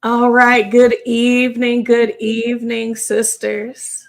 All right. Good evening, sisters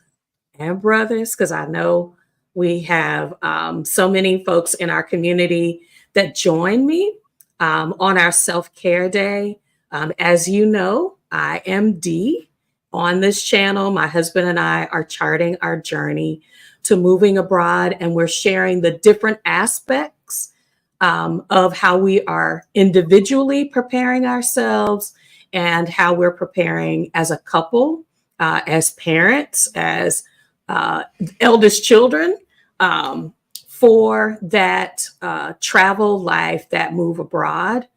and brothers, because I know we have so many folks in our community that join me on our self care day. As you know, I am Dee. On this channel, my husband and I are charting our journey to moving abroad, and we're sharing the different aspects of how we are individually preparing ourselves and how we're preparing as a couple, as parents, as eldest children um, for that travel life, that move abroad.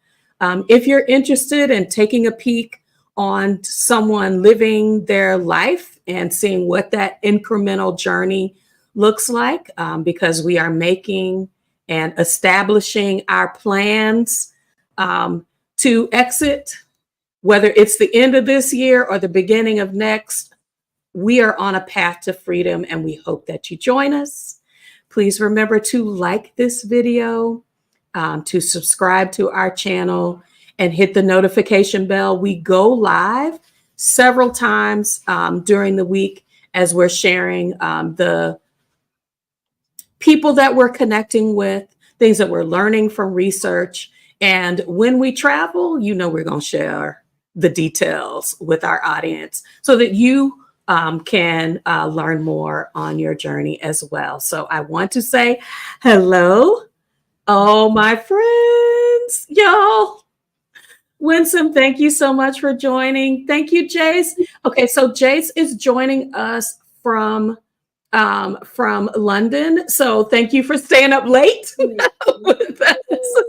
If you're interested in taking a peek on someone living their life and seeing what that incremental journey looks like, because we are making and establishing our plans to exit, whether it's the end of this year or the beginning of next, we are on a path to freedom and we hope that you join us. Please remember to like this video, to subscribe to our channel, and hit the notification bell. We go live several times during the week as we're sharing the people that we're connecting with, things that we're learning from research. And when we travel, we're going to share the details with our audience so that you can learn more on your journey as well. So I want to say hello, oh, my friends, y'all. Winsome, thank you so much for joining. Thank you, Jace. Okay, so Jace is joining us from London. So thank you for staying up late with us.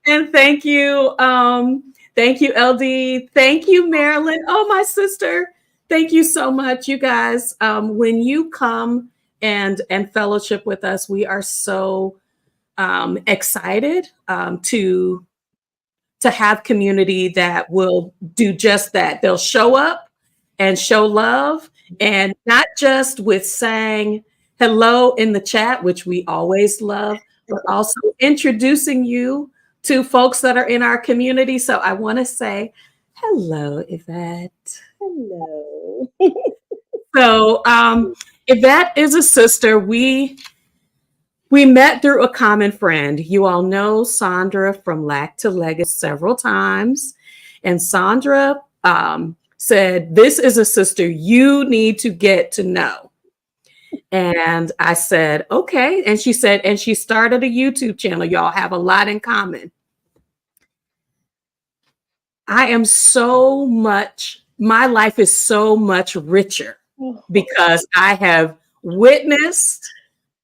And thank you, LD. Thank you, Marilyn. Oh, my sister. Thank you so much, you guys. When you come and fellowship with us, we are so excited to have community that will do just that. They'll show up and show love, and not just with saying hello in the chat, which we always love, but also introducing you to folks that are in our community. So I want to say hello, Yvette. Hello. So Yvette is a sister. We met through a common friend. You all know Sandra from Lack to Legacy several times. And Sandra said, "This is a sister you need to get to know." And I said, okay. And she said, and she started a YouTube channel. Y'all have a lot in common. My life is so much richer because I have witnessed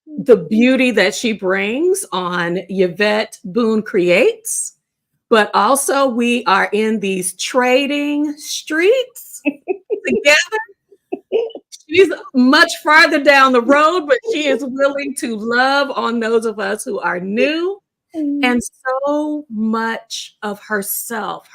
the beauty that she brings on Yvette Boone Creates, but also we are in these trading streets together. She's much farther down the road, but she is willing to love on those of us who are new, and so much of herself,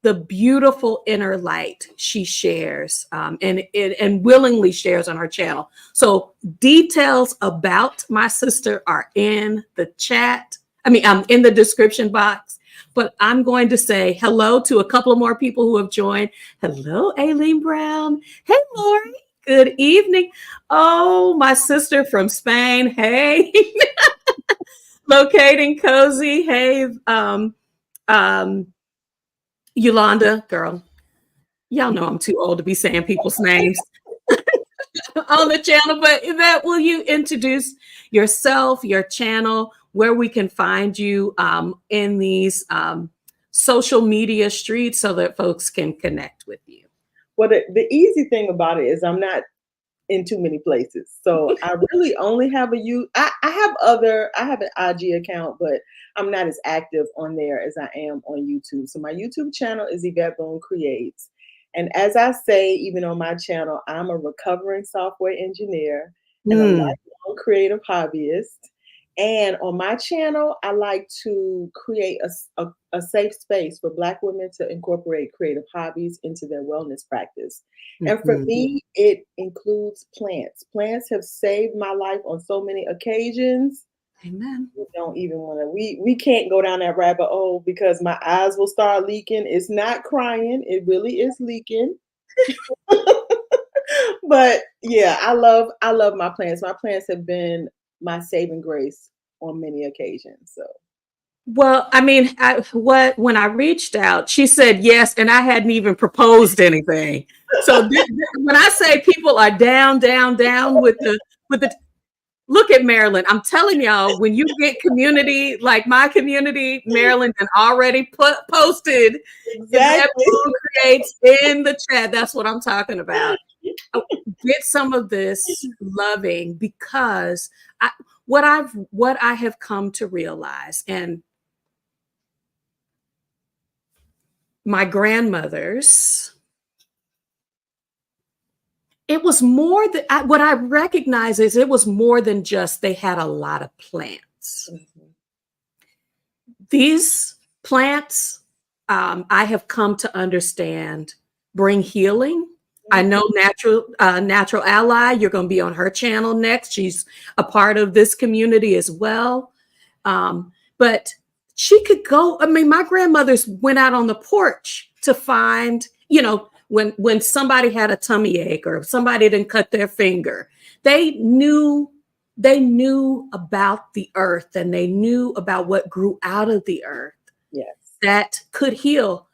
the beautiful inner light she shares and willingly shares on her channel. So details about my sister are in the chat. In the description box. But I'm going to say hello to a couple of more people who have joined. Hello, Aileen Brown. Hey, Lori. Good evening. Oh, my sister from Spain. Hey. Locating Cozy. Hey, Yolanda, girl, y'all know I'm too old to be saying people's names on the channel, but Yvette, will you introduce yourself, your channel, where we can find you in these social media streets so that folks can connect with you? Well, the easy thing about it is I'm not in too many places. So I really only have I have an IG account, but I'm not as active on there as I am on YouTube. So my YouTube channel is Yvette Boone Creates. And as I say, even on my channel, I'm a recovering software engineer and a lifelong creative hobbyist. And on my channel, I like to create a safe space for Black women to incorporate creative hobbies into their wellness practice. And for me, it includes plants. Plants have saved my life on so many occasions. Amen. We don't even want to. We can't go down that rabbit hole because my eyes will start leaking. It's not crying. It really is leaking. But yeah, I love my plants. My plants have been my saving grace on many occasions. So Well, I mean, when I reached out, she said yes, and I hadn't even proposed anything. So when I say people are down, down, down with the look at Maryland. I'm telling y'all, when you get community like my community, Maryland, and already posted Yvette exactly. Boone creates in the chat. That's what I'm talking about. Get some of this loving because what I have come to realize, and my grandmothers, it was more that what I recognize is it was more than just they had a lot of plants. Mhm. These plants, I have come to understand, bring healing. I know Natural Ally. You're going to be on her channel next. She's a part of this community as well. But she could go. I mean, my grandmothers went out on the porch to find, when somebody had a tummy ache or somebody didn't cut their finger, they knew about the earth and they knew about what grew out of the earth Yes. that could heal.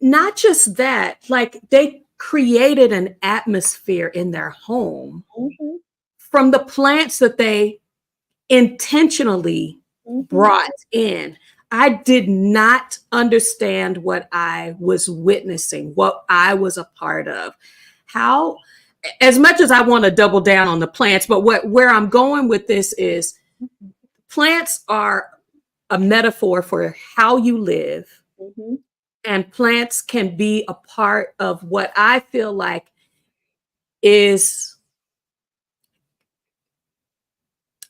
Not just that, like they created an atmosphere in their home Hmm. from the plants that they intentionally Hmm. brought in. I did not understand what I was witnessing, what I was a part of. How, as much as I want to double down on the plants, but where I'm going with this is plants are a metaphor for how you live, Hmm. and plants can be a part of what I feel like is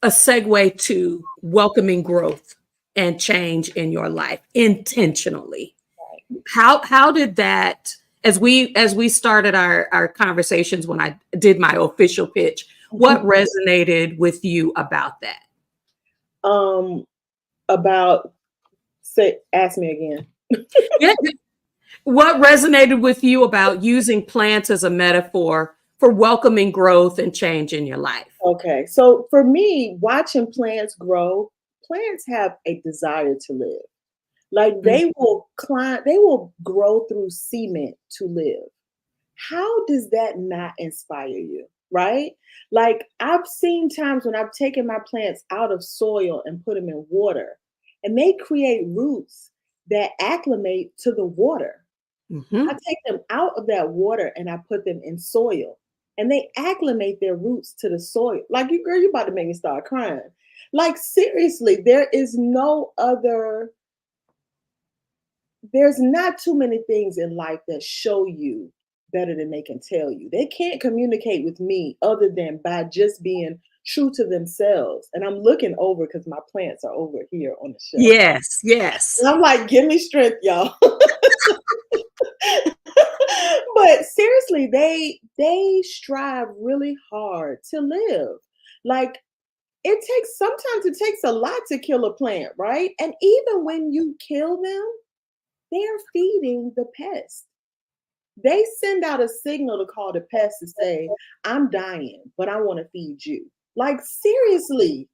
a segue to welcoming growth and change in your life intentionally. How did that, as we started our conversations when I did my official pitch, what resonated with you about that? Um, about say, ask me again. Yeah. What resonated with you about using plants as a metaphor for welcoming growth and change in your life? Okay, so for me, watching plants grow, plants have a desire to live. Like Mm. they will climb, they will grow through cement to live. How does that not inspire you? Right? Like I've seen times when I've taken my plants out of soil and put them in water, and they create roots that acclimate to the water. I Mhm. take them out of that water and I put them in soil, and they acclimate their roots to the soil. Like you, girl, you about to make me start crying. Like seriously, there is no other, there's not too many things in life that show you better than they can tell you. They can't communicate with me other than by just being true to themselves. And I'm looking over because my plants are over here on the shelf. Yes, yes. And I'm like, give me strength, y'all. But seriously, they strive really hard to live. Like sometimes it takes a lot to kill a plant, right? And even when you kill them, they're feeding the pest. They send out a signal to call the pest to say, I'm dying, but I want to feed you. Like seriously,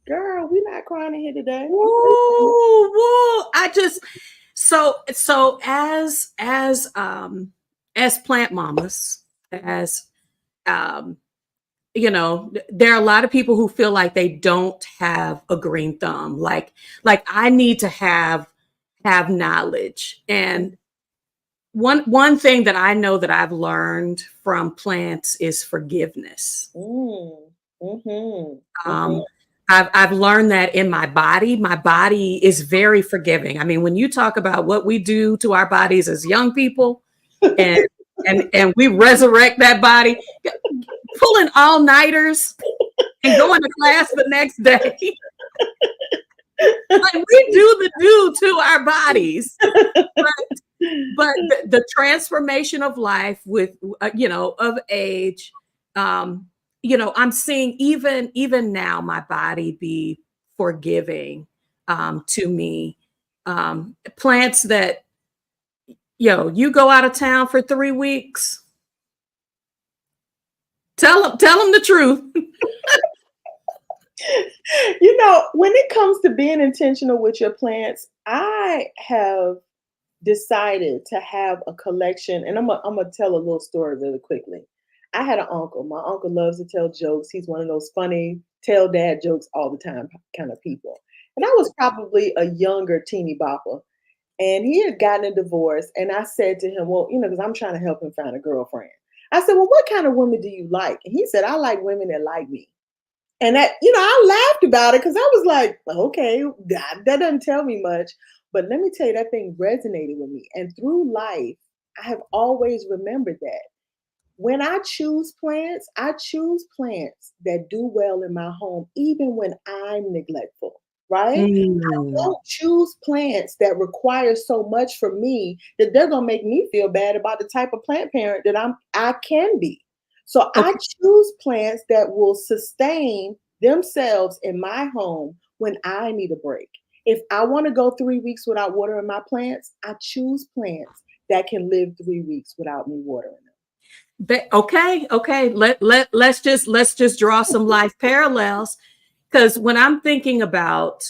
girl, we're not crying in here today. Woo, woo. I just so as plant mamas, as um there are a lot of people who feel like they don't have a green thumb. Like I need to have knowledge. And one thing that I know that I've learned from plants is forgiveness. Mm, mm-hmm, mm-hmm. Um, I've learned that in my body. My body is very forgiving. I mean, when you talk about what we do to our bodies as young people, and and we resurrect that body, pulling all nighters and going to class the next day. Like we do the do to our bodies, but the transformation of life with of age, um, I'm seeing even now my body be forgiving to me. Plants that, you go out of town for 3 weeks, tell them the truth. When it comes to being intentional with your plants, I have decided to have a collection, and I'm gonna tell a little story really quickly. I had an uncle. My uncle loves to tell jokes. He's one of those funny tell dad jokes all the time kind of people. And I was probably a younger teeny bopper, and he had gotten a divorce. And I said to him, well, because I'm trying to help him find a girlfriend. I said, well, what kind of women do you like? And he said, I like women that like me. And I laughed about it because I was like, okay, that doesn't tell me much. But let me tell you, that thing resonated with me. And through life, I have always remembered that. When I choose plants, I choose plants that do well in my home, even when I'm neglectful, right? Mm. Don't choose plants that require so much from me that they're gonna make me feel bad about the type of plant parent that I can be. So I Okay. choose plants that will sustain themselves in my home when I need a break. If I want to go 3 weeks without watering my plants, I choose plants that can live 3 weeks without me watering Okay. Let's just draw some life parallels, because when I'm thinking about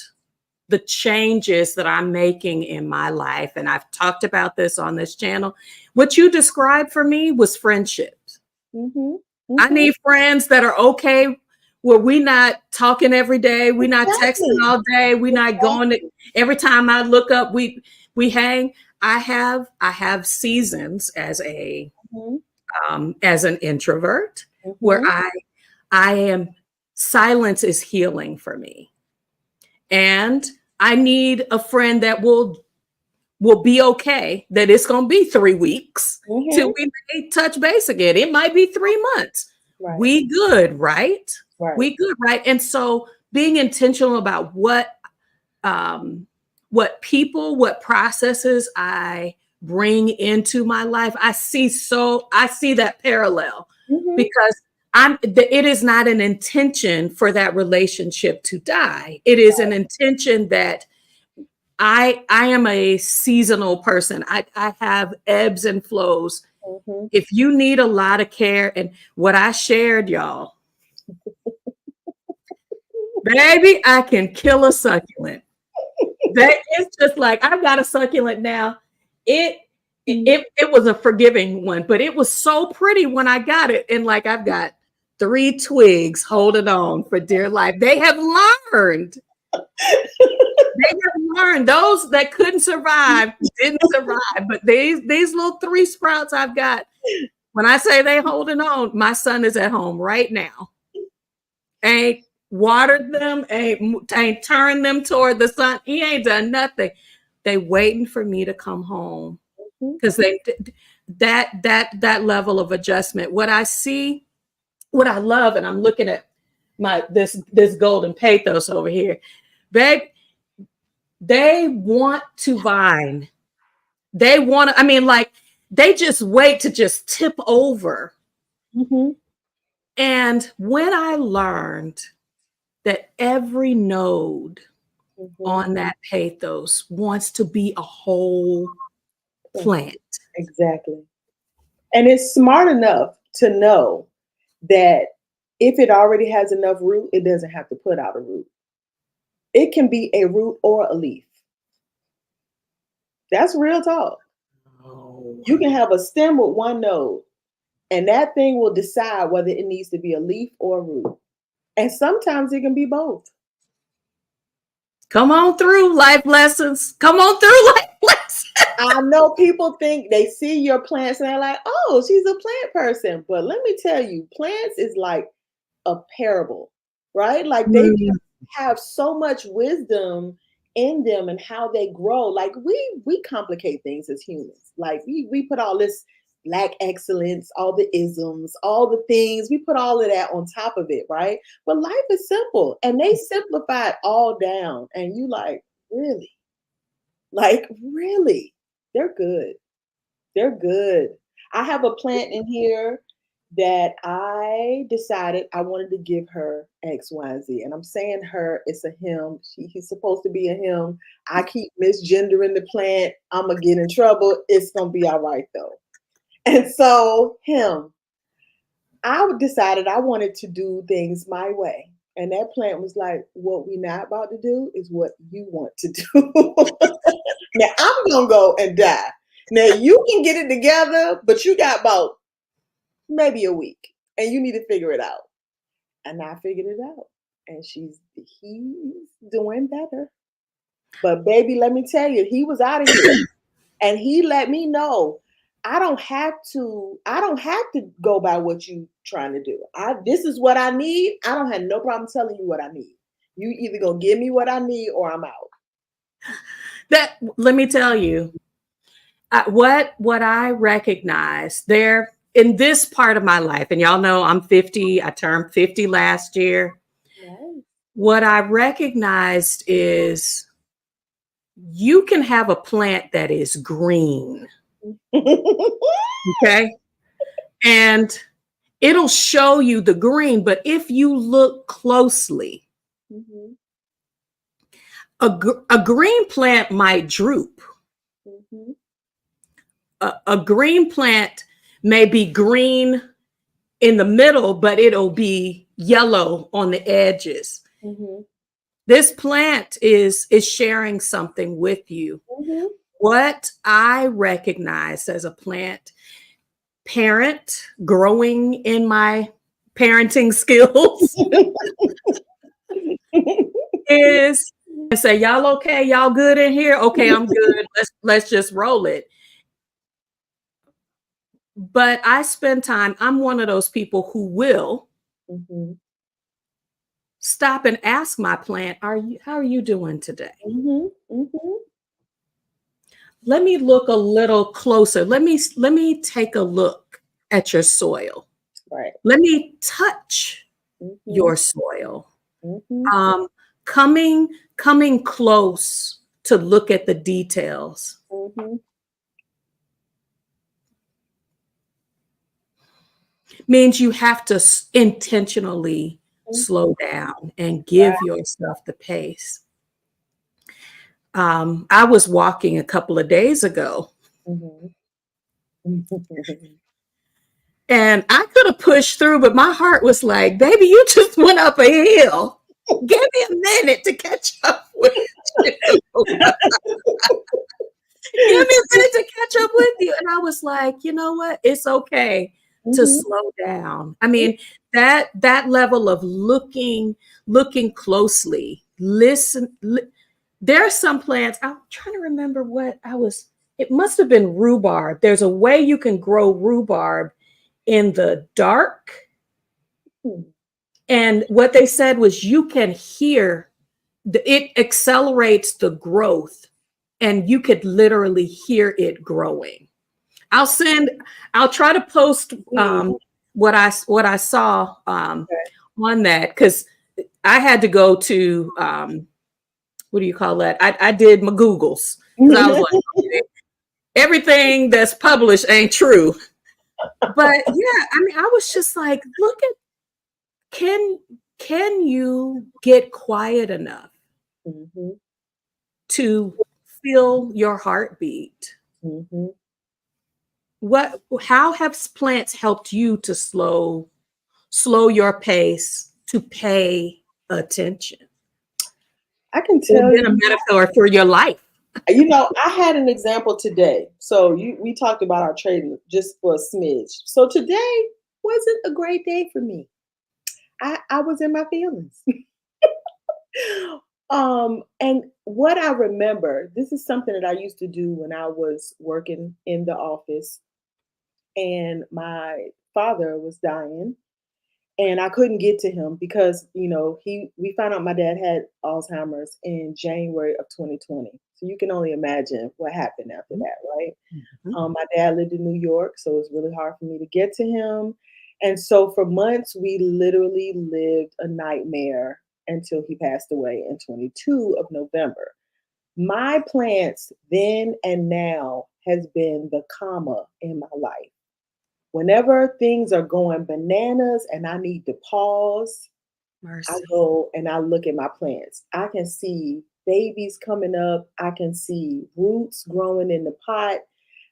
the changes that I'm making in my life, and I've talked about this on this channel, what you described for me was friendships. them. Hmm. I Hmm. need friends that are okay where we not talking every day, we not texting Exactly. all day, we not going to, every time I look up, we hang. I have seasons Hmm. as an introvert where Hmm. I am silence is healing for me. And I need a friend that will be okay that it's going to be 3 weeks till Hmm. we may touch base again. It might be 3 months. Right. We good, right? Right. We good, right? And so being intentional about um, what processes I bring into my life, I see that parallel, Hmm. because it is not an intention for that relationship to die. It is an intention that I am a seasonal person. I have ebbs and flows. Hmm. If you need a lot of care, and what I shared, y'all, baby, I can kill a succulent. That is just like, I've got a succulent now. It it was a forgiving one, but it was so pretty when I got it. And like, I've got 3 twigs holding on for dear life. They have learned those that couldn't survive didn't survive. But these little 3 sprouts I've got, when I say they holding on, my son is at home right now. Ain't watered them, ain't turned them toward the sun. He ain't done nothing. They waiting for me to come home, Hmm. because they that level of adjustment. What I see, what I love, and I'm looking at this golden pathos over here, babe. They want to vine. They want to. I mean, like, they just wait to just tip over. Hmm. And when I learned that every node Hmm. on that pathos wants to be a whole plant. Exactly. And it's smart enough to know that if it already has enough root, it doesn't have to put out a root. It can be a root or a leaf. That's real talk. Oh. You can have a stem with one node, and that thing will decide whether it needs to be a leaf or a root. And sometimes it can be both. Come on through, life lessons. Come on through, life lessons. I know people think they see your plants and they're like, oh, she's a plant person. But let me tell you, plants is like a parable, right? Like they Mm. have so much wisdom in them and how they grow. Like we complicate things as humans. Like we put all this black excellence, all the isms, all the things, we put all of that on top of it, right? But life is simple and they simplify it all down. And you like, really? Like, really? They're good. They're good. I have a plant in here that I decided I wanted to give her X, Y, and Z. And I'm saying her, it's a him. He's supposed to be a him. I keep misgendering the plant. I'm going to get in trouble. It's going to be all right, though. And so, him, I decided I wanted to do things my way. And that plant was like, what we not about to do is what you want to do. Now, I'm going to go and die. Now, you can get it together, but you got about maybe a week and you need to figure it out. And I figured it out. And he's doing better. But baby, let me tell you, he was out of here. And he let me know I don't have to go by what you trying to do. This is what I need. I don't have no problem telling you what I need. You either gonna give me what I need or I'm out. That let me tell you, what I recognize there in this part of my life, and y'all know I'm 50. I turned 50 last year. Right. What I recognized is you can have a plant that is green, okay, and it'll show you the green. But if you look closely, Mhm, a green plant might droop. mhm, A green plant may be green in the middle, but it'll be yellow on the edges. mhm, This plant is sharing something with you. mhm. What I recognize as a plant parent growing in my parenting skills is and say, y'all okay? Y'all good in here? Okay, I'm good. Let's just roll it. But I spend time, I'm one of those people who will Mhm, stop and ask my plant, how are you doing today? mhm, mhm. Let me look a little closer. Let me take a look at your soil. Right. Let me touch Mhm, your soil. mhm, Um, coming close to look at the details mhm. means you have to intentionally slow down and give Right. yourself the pace. I was walking a couple of days ago Mhm. and I could have pushed through, but my heart was like, baby, you just went up a hill. Give me a minute to catch up with you. Give me a minute to catch up with you. And I was like, you know what? It's okay to Mhm. slow down. I mean, that level of looking closely, listen. There are some plants. I'm trying to remember what I was. It must have been rhubarb. There's a way you can grow rhubarb in the dark. And what they said was you can hear it accelerates the growth and you could literally hear it growing. I'll send, I'll try to post Mm. what I saw Okay. on that because I had to go to what do you call that? I did my Googles because I was like, okay, everything that's published ain't true. But yeah, I mean, I was just like, look at can can you get quiet enough Mhm, to feel your heartbeat? mhm. How have plants helped you to slow your pace to pay attention? I can Or tell been a you, metaphor for your life? I had an example today. So we talked about our trading just for a smidge. So today wasn't a great day for me. I was in my feelings. And what I remember, this is something that I used to do when I was working in the office, and my father was dying, and I couldn't get to him because we found out my dad had Alzheimer's in January of 2020. So you can only imagine what happened after that, right? Mhm. My dad lived in New York, so it was really hard for me to get to him. And so for months, we literally lived a nightmare until he passed away in 22 of November. My plants then and now has been the comma in my life. Whenever things are going bananas and I need to pause, I Mercy. go and I look at my plants. I can see babies coming up. I can see roots growing in the pot.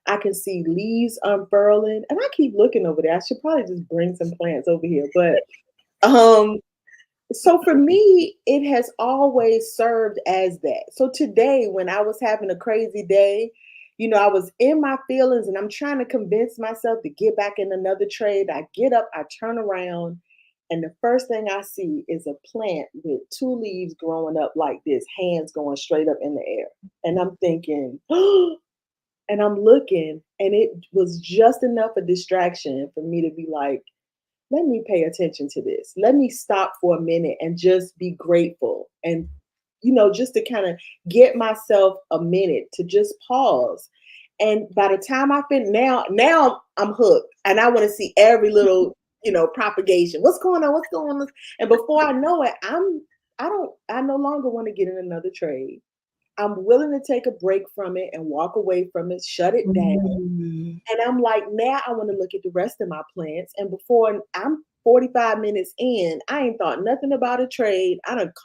I can see leaves unfurling. And I keep looking over there. I should probably just bring some plants over here. But um so for me, it has always served as that. So today, when I was having a crazy day, I was in my feelings and I'm trying to convince myself to get back in another trade. I get up, I turn around, and the first thing I see is a plant with two leaves growing up like this, hands going straight up in the air. And I'm thinking, and I'm looking, and it was just enough a distraction for me to be like, let me pay attention to this. Let me stop for a minute and just be grateful. And, just to kind of get myself a minute to just pause. And by the time I finish, now I'm hooked and I want to see every little, propagation. What's going on? What's going on? And before I know it, I no longer want to get in another trade. I'm willing to take a break from it and walk away from it, shut it down. Mm. And I'm like, now I want to look at the rest of my plants. And before I'm 45 minutes in, I ain't thought nothing about a trade.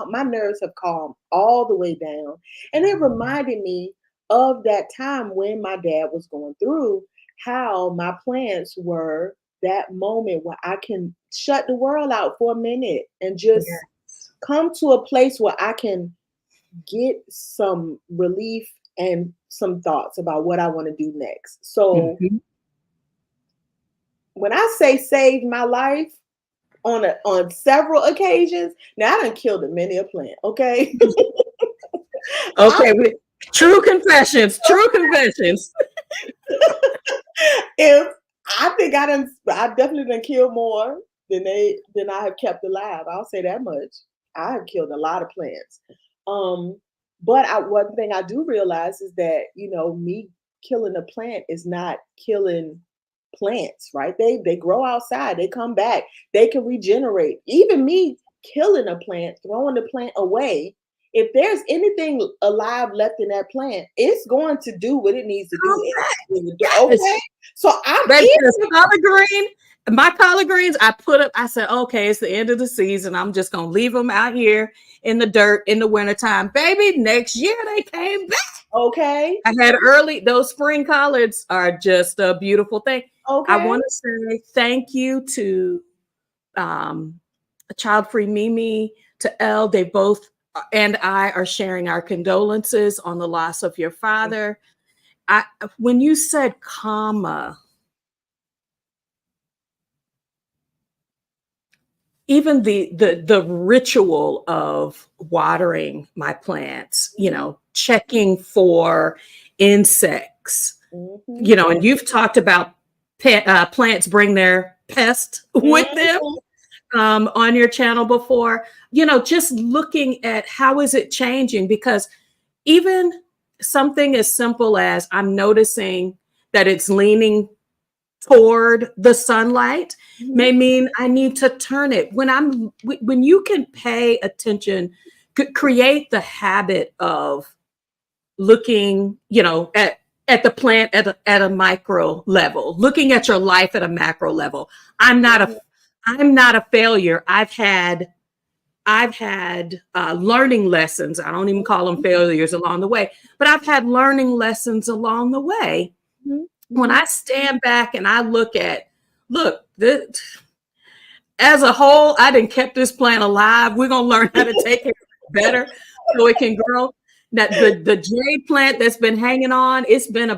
My nerves have calmed all the way down. And it reminded me of that time when my dad was going through, how my plants were that moment where I can shut the world out for a minute and just Yes. come to a place where I can get some relief and some thoughts about what I want to do next. So Mhm. when I say saved my life on several occasions, now I done killed a many a plant. Okay. I, Okay, true confessions, true confessions. if I think I definitely done killed more than I have kept alive. I'll say that much. I have killed a lot of plants. Um, but one thing I do realize is that, me killing a plant is not killing plants, right? They grow outside, they come back, they can regenerate. Even me killing a plant, throwing the plant away, if there's anything alive left in that plant, it's going to do what it needs to do. Okay. Yes. So I'm Baby, this even collard green, my collard greens, I said, okay, it's the end of the season. I'm just going to leave them out here in the dirt in the wintertime. Baby, next year they came back. okay. I had those spring collards are just a beautiful thing. I Okay. want to say thank you to um, Child Free Mimi, to Elle. They both and I are sharing our condolences on the loss of your father. When you said comma, even the ritual of watering my plants, checking for insects, Mm-hmm. and you've talked about plants bring their pest with them Mm-hmm. on your channel before. Just looking at how is it changing, because even something as simple as I'm noticing that it's leaning toward the sunlight Mm-hmm. may mean I need to turn it. When you can pay attention, create the habit of looking, at the plant at a micro level, looking at your life at a macro level. I'm not a Mm-hmm. I'm not a failure. I've had learning lessons. I don't even call them failures along the way, but I've had learning lessons along the way. When Mm-hmm. I stand back and I look, as a whole, I didn't kept this plant alive. We're gonna learn how to take care of it better so it can grow. That the jade plant that's been hanging on, it's been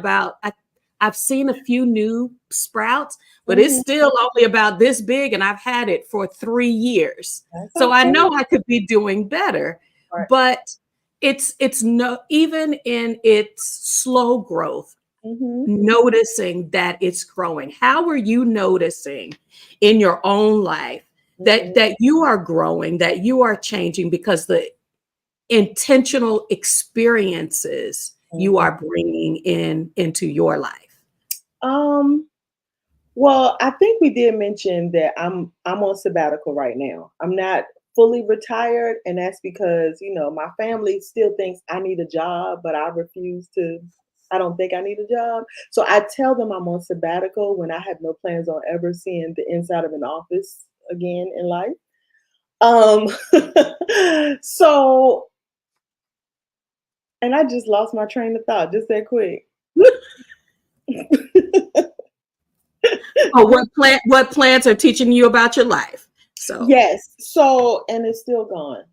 I've seen a few new sprouts, but it's Mm-hmm. still only about this big, and I've had it for 3 years. That's So I okay. know I could be doing better, Right. but it's no even in its slow growth, Mm-hmm. noticing that it's growing. How are you noticing in your own life Mm-hmm. that you are growing, that you are changing because the intentional experiences you Mm-hmm. are bringing into your life? Um, well, I think we did mention that I'm on sabbatical right now. I'm not fully retired, and that's because, my family still thinks I need a job, but I refuse to. I don't think I need a job. So I tell them I'm on sabbatical when I have no plans on ever seeing the inside of an office again in life. Um, so, and I just lost my train of thought just that quick. Oh, what plants are teaching you about your life? So Yes. So, and it's still gone.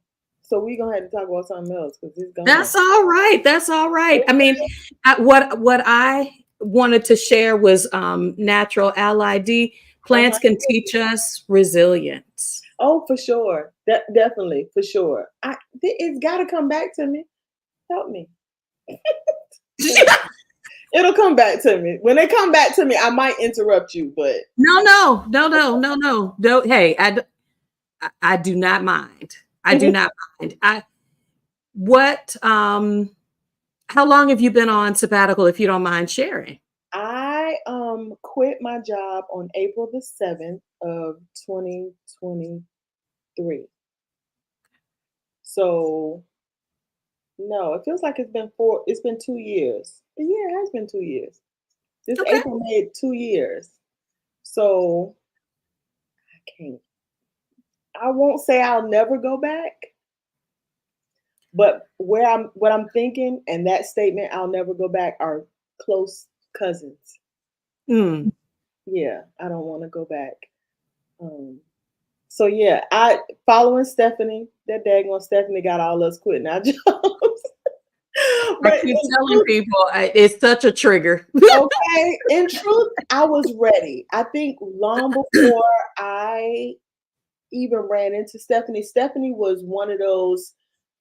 So we're gonna have to talk about something else because it's gone. that's all right. That's all right. I mean, what I wanted to share was natural ally D. Plants Uh-huh. can teach us resilience. Oh, for sure. Definitely, for sure. It's got to come back to me. Help me. It'll come back to me. When they come back to me, I might interrupt you, but No. Hey, I do not mind. I do not mind. What how long have you been on sabbatical, if you don't mind sharing? I quit my job on April the 7th of 2023. So no, it feels like it's been 2 years. Yeah, it has been 2 years. This Okay. April made 2 years. So I can't I won't say I'll never go back, but what I'm thinking and that statement I'll never go back are close cousins. Mm. Yeah, I don't want to go back. Um, so yeah, I following Stephanie, that daggone Stephanie got all us quitting our jobs. I But keep telling people it's such a trigger. okay, in truth, I was ready. I think long before I even ran into Stephanie, Stephanie was one of those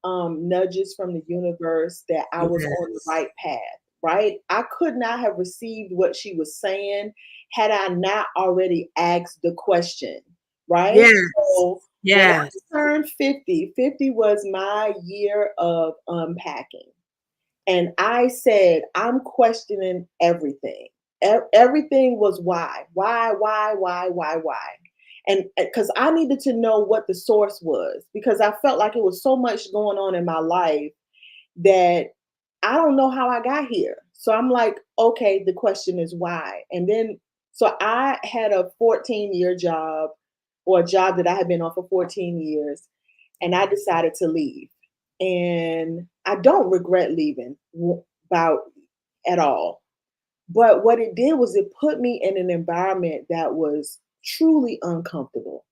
nudges from the universe that I was on the Yes. right path, right? I could not have received what she was saying had I not already asked the question, right? Yes. So when Yes. I turned 50, 50 was my year of unpacking. And I said, I'm questioning everything. Everything was why. And because I needed to know what the source was, because I felt like it was so much going on in my life that I don't know how I got here. So I'm like, okay, the question is why. And then, so I had a 14-year job or a job that I had been on for 14 years, and I decided to leave. And I don't regret leaving about at all. But what it did was it put me in an environment that was truly uncomfortable.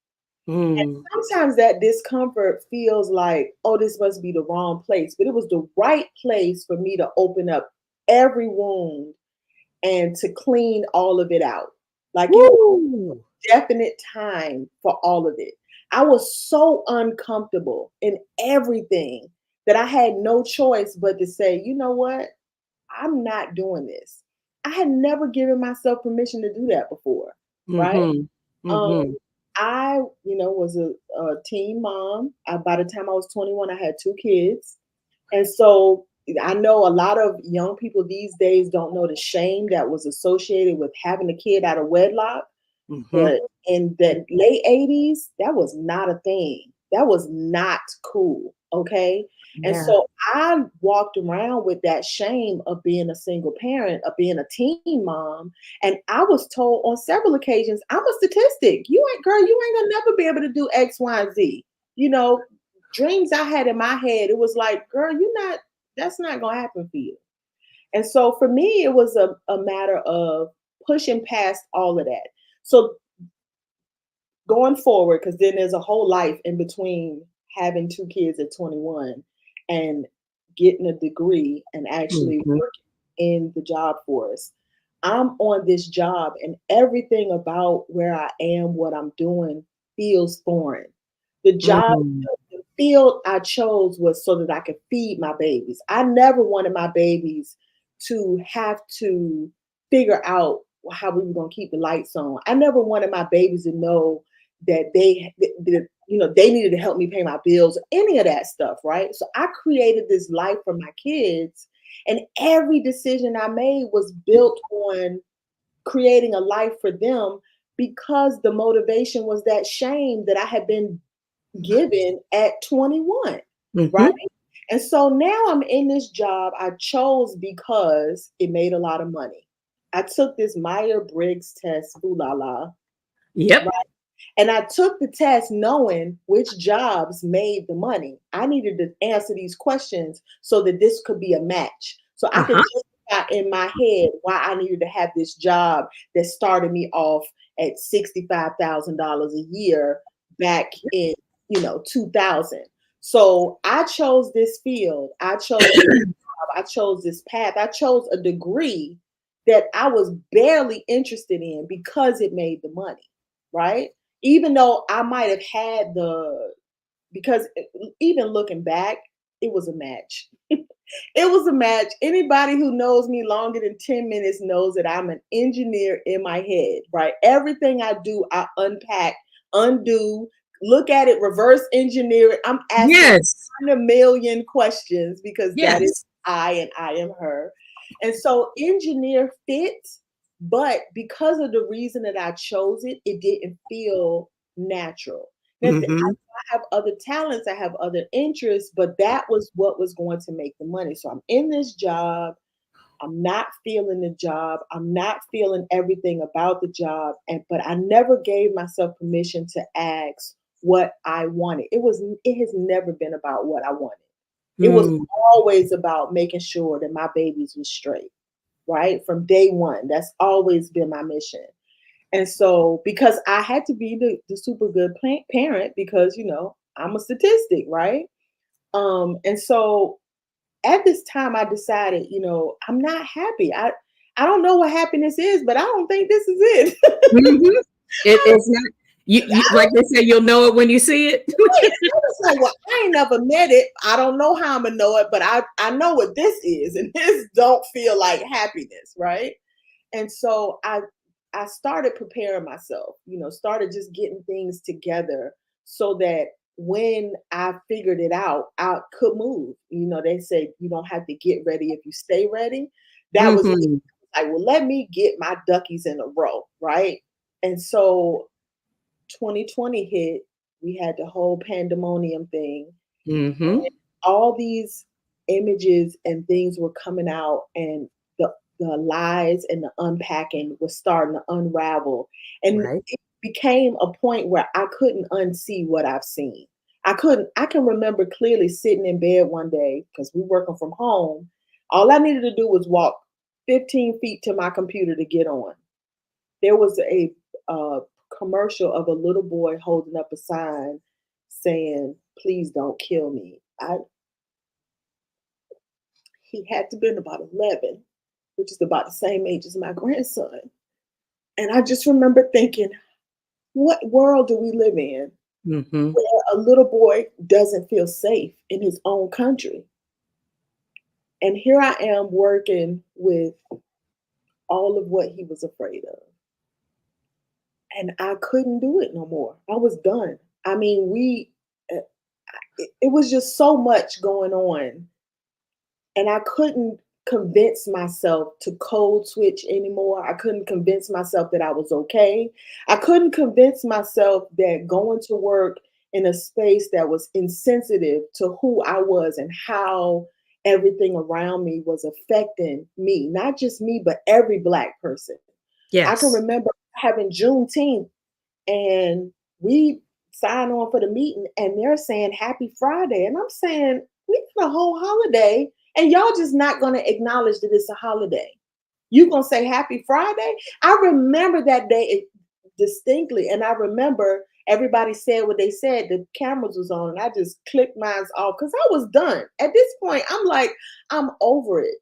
And Mm. sometimes that discomfort feels like, oh, this must be the wrong place. But it was the right place for me to open up every wound and to clean all of it out. Like it was Woo. definite time for all of it. I was so uncomfortable in everything that I had no choice but to say, you know what? I'm not doing this. I had never given myself permission to do that before, right? Mm-hmm. Um, Mm-hmm. I, was a teen mom. By the time I was 21, I had two kids. And so I know a lot of young people these days don't know the shame that was associated with having a kid out of wedlock. Mm-hmm. But in the late 80s, that was not a thing. That was not cool. Okay. And Yeah. so I walked around with that shame of being a single parent, of being a teen mom. And I was told on several occasions, I'm a statistic. You ain't gonna never be able to do X, Y, and Z. You know, dreams I had in my head, it was like, girl, that's not gonna happen for you. And so for me, it was a matter of pushing past all of that. So going forward, because then there's a whole life in between having two kids at 21 and getting a degree and actually Mm-hmm. working in the job force. I'm on this job, and everything about where I am, what I'm doing, feels foreign. The job, Mm-hmm. the field I chose was so that I could feed my babies. I never wanted my babies to have to figure out how we were going to keep the lights on. I never wanted my babies to know that they needed to help me pay my bills, any of that stuff, right? So I created this life for my kids, and every decision I made was built on creating a life for them because the motivation was that shame that I had been given at 21, right? Mm-hmm. And so now I'm in this job I chose because it made a lot of money. I took this Meyer-Briggs test, ooh la la, Yep. right? And I took the test knowing which jobs made the money. I needed to answer these questions so that this could be a match. So I could Uh-huh. justify in my head why I needed to have this job that started me off at $65,000 a year back in, 2000. So I chose this field. I chose this job. I chose this path. I chose a degree that I was barely interested in because it made the money, right? Even though I might have had because even looking back, it was a match. It was a match. Anybody who knows me longer than 10 minutes knows that I'm an engineer in my head, right? Everything I do, I unpack, undo, look at it, reverse engineer it. I'm asking Yes. a million questions because that is Yes. I and I am her. And so engineer fits, but because of the reason that I chose it, it didn't feel natural. Now, Hmm. I have other talents, I have other interests, but that was what was going to make the money. So I'm in this job. I'm not feeling the job. I'm not feeling everything about the job. But I never gave myself permission to ask what I wanted. It has never been about what I wanted. It was Mm. always about making sure that my babies was straight, right? From day one. That's always been my mission. And so, because I had to be the super good parent, because I'm a statistic, right? And so at this time, I decided, I'm not happy. I don't know what happiness is, but I don't think this is it. Mhm. It's not you like they say, you'll know it when you see it. I was like, well, I ain't never met it. I don't know how I'm gonna know it, but I know what this is, and this don't feel like happiness, right? And so I started preparing myself, started just getting things together so that when I figured it out, I could move. They say you don't have to get ready if you stay ready. That was me. Mhm. Like, well, let me get my duckies in a row, right? And so 2020 hit, we had the whole pandemonium thing, Mhm. all these images and things were coming out, and the lies and the unpacking was starting to unravel, and Right. it became a point where I couldn't unsee what I've seen. I can remember clearly sitting in bed one day because we working from home. All I needed to do was walk 15 feet to my computer to get on. There was a commercial of a little boy holding up a sign saying, "Please don't kill me." He had to been about 11, which is about the same age as my grandson. And I just remember thinking, what world do we live in Mhm. where a little boy doesn't feel safe in his own country? And here I am working with all of what he was afraid of. And I couldn't do it no more. I was done. I mean, uh, it was just so much going on, and I couldn't convince myself to code switch anymore. I couldn't convince myself that I was okay. I couldn't convince myself that going to work in a space that was insensitive to who I was and how everything around me was affecting me, not just me, but every Black person. I can Yes. remember having Juneteenth, and we sign on for the meeting, and they're saying Happy Friday. And I'm saying, we got a whole holiday, and y'all just not going to acknowledge that it's a holiday. You going to say Happy Friday? I remember that day distinctly. And I remember everybody said what they said. The cameras was on, and I just clicked mine off because I was done. At this point, I'm like, I'm over it.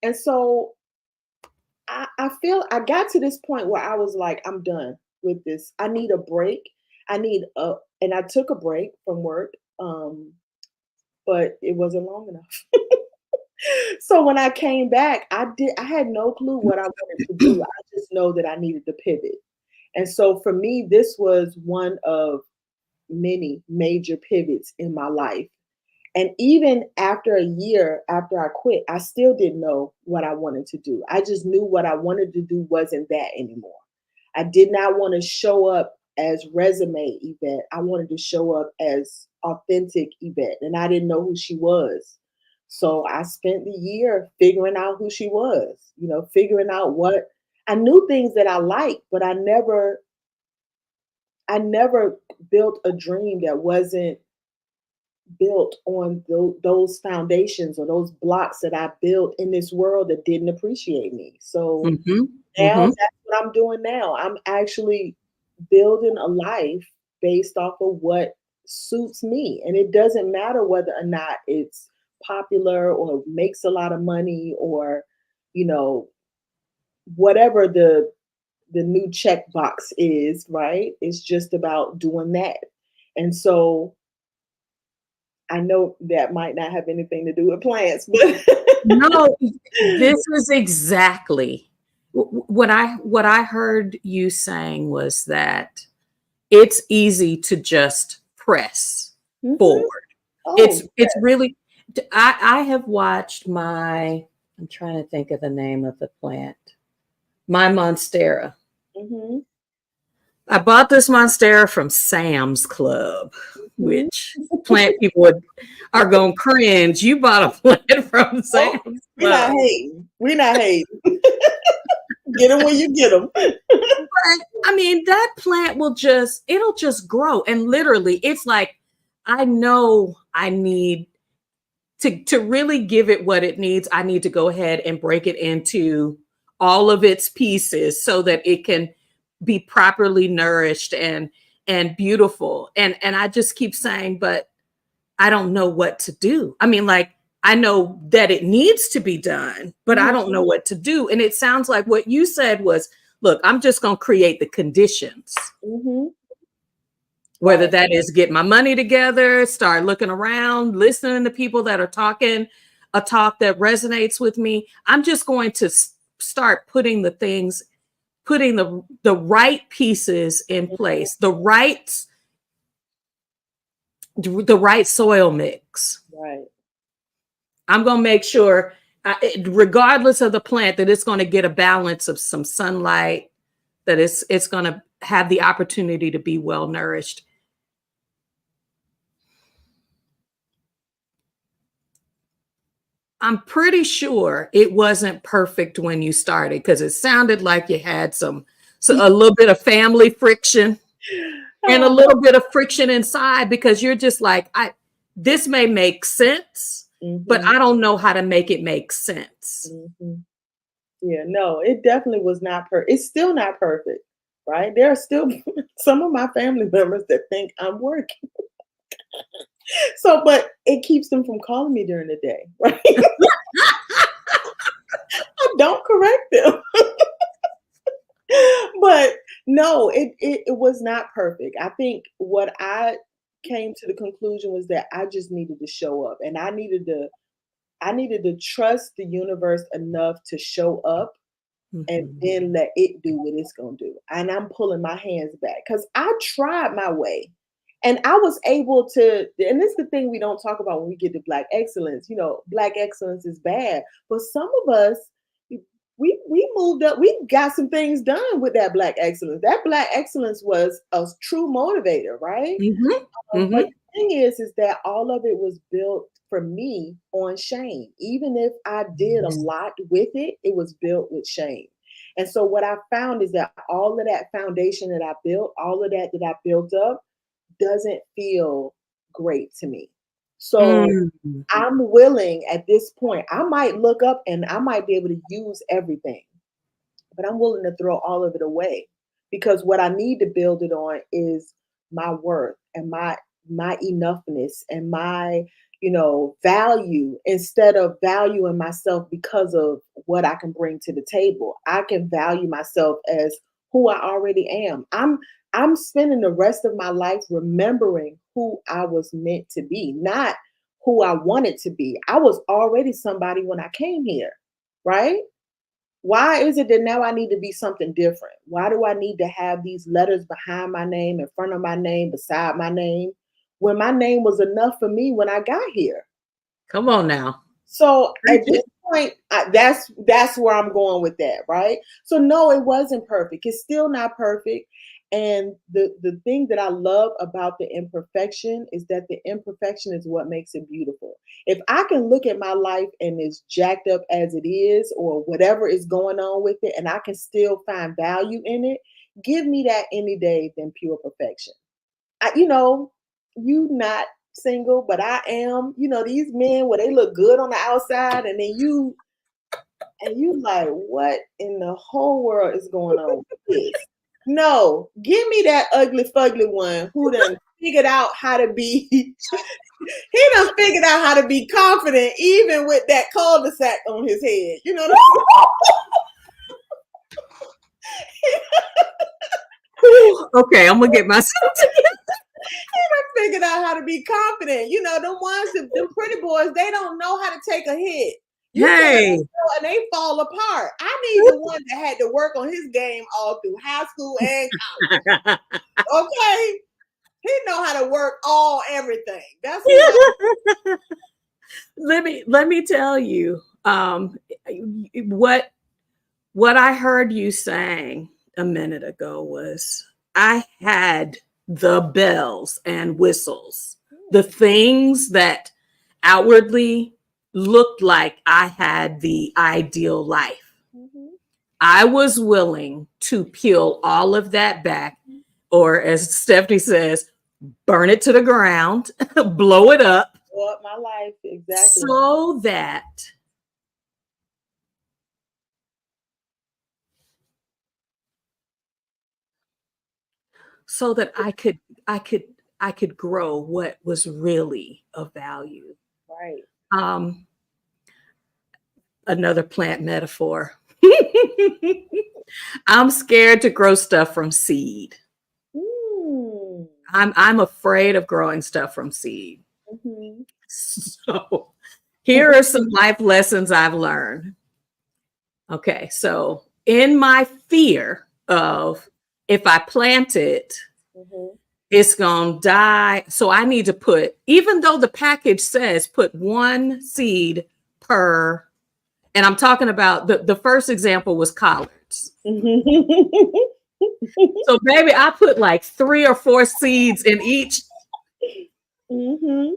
And so I feel I got to this point where I was like, I'm done with this. I need a break. And I took a break from work, but it wasn't long enough. So when I came back, I had no clue what I wanted to do. I just know that I needed to pivot. And so for me, this was one of many major pivots in my life. And even after a year after I quit, I still didn't know what I wanted to do. I just knew what I wanted to do wasn't that anymore. I did not want to show up as resume Yvette. I wanted to show up as authentic Yvette. And I didn't know who she was. So I spent the year figuring out who she was, figuring out what I knew things that I liked, but I never built a dream that wasn't built on those foundations or those blocks that I built in this world that didn't appreciate me. So Mhm. now Mhm. that's what I'm doing now. I'm actually building a life based off of what suits me. And it doesn't matter whether or not it's popular or makes a lot of money or, you know, whatever the new checkbox is, right? It's just about doing that. And so I know that might not have anything to do with plants, but No, this is exactly what I heard you saying was that it's easy to just press Mhm. forward. Oh, It's really I have watched I'm trying to think of the name of the plant. My monstera. mhm, I bought this monstera from Sam's Club, mhm. which plant people are going to cringe. You bought a plant from Oh, Sam's we're not Club. hating. We're not hating. Get them when you get them. But I mean, that plant it'll just grow. And literally, it's like, I know I need to really give it what it needs. I need to go ahead and break it into all of its pieces so that it can be properly nourished and beautiful. And I just keep saying, but I don't know what to do. I mean, like, I know that it needs to be done, but I don't know what to do. And it sounds like what you said was, look, I'm just going to create the conditions, Mhm. whether Right. that is get my money together, start looking around, listening to people that are talking a talk that resonates with me. I'm just going to start putting the right pieces in place, the right soil mix. Right. I'm going to make sure, regardless of the plant, that it's going to get a balance of some sunlight, that it's going to have the opportunity to be well nourished. I'm pretty sure it wasn't perfect when you started because it sounded like you had a little bit of family friction and a Ah, little bit of friction inside because you're just like, this may make sense, but mhm, I don't know how to make it make sense. mhm. Yeah, no, it definitely was not it's still not perfect, right? There are still some of my family members that think I'm working. So, but it keeps them from calling me during the day, right? I don't correct them. But no, it was not perfect. I think what I came to the conclusion was that I just needed to show up and I needed to trust the universe enough to show up and Mhm. then let it do what it's gonna do. And I'm pulling my hands back because I tried my way. And I was able to, and this is the thing we don't talk about when we get to Black excellence. Black excellence is bad, but some of us, we moved up, we got some things done with that Black excellence. That Black excellence was a true motivator, right? Mhm. But Mhm. the thing is that all of it was built for me on shame. Even if I did a lot with it, it was built with shame. And so what I found is that all of that foundation that I built, all of that I built up, doesn't feel great to me. So Mm. I'm willing at this point, I might look up and I might be able to use everything, but I'm willing to throw all of it away because what I need to build it on is my worth and my enoughness and my value instead of valuing myself because of what I can bring to the table. I can value myself as who I already am. I'm spending the rest of my life remembering who I was meant to be, not who I wanted to be. I was already somebody when I came here, right? Why is it that now I need to be something different? Why do I need to have these letters behind my name, in front of my name, beside my name, when my name was enough for me when I got here? Come on now. So at Preach this it. point, that's where I'm going with that, right? So no, it wasn't perfect. It's still not perfect, And the thing that I love about the imperfection is that the imperfection is what makes it beautiful. If I can look at my life and it's jacked up as it is, or whatever is going on with it, and I can still find value in it, give me that any day than pure perfection. You not single, but I am. These men where they look good on the outside, and then you like, what in the whole world is going on with this? No, give me that ugly fugly one who done figured out how to be. He done figured out how to be confident, even with that cul-de-sac on his head. You know what Okay, I'm gonna get myself together. figured out how to be confident. Them ones, them pretty boys, they don't know how to take a hit. You tell them Hey, and they fall apart. I need the one that had to work on his game all through high school and college. Okay, he know how to work everything. That's who. let me tell you what I heard you saying a minute ago was I had the bells and whistles, the things that outwardly looked like I had the ideal life. Mhm. I was willing to peel all of that back, or as Stephanie says, burn it to the ground, blow it up, Blow up my life, exactly. so that I could I could grow what was really of value. Right. Um, Another plant metaphor. I'm scared to grow stuff from seed. Mm. I'm afraid of growing stuff from seed. Mhm. So here are some life lessons I've learned. Okay, so in my fear of if I plant it, Mhm. it's gonna die. So I need to put, even though the package says put one seed per, and I'm talking about the first example was collards. So baby, I put like 3 or 4 seeds in each. Mhm.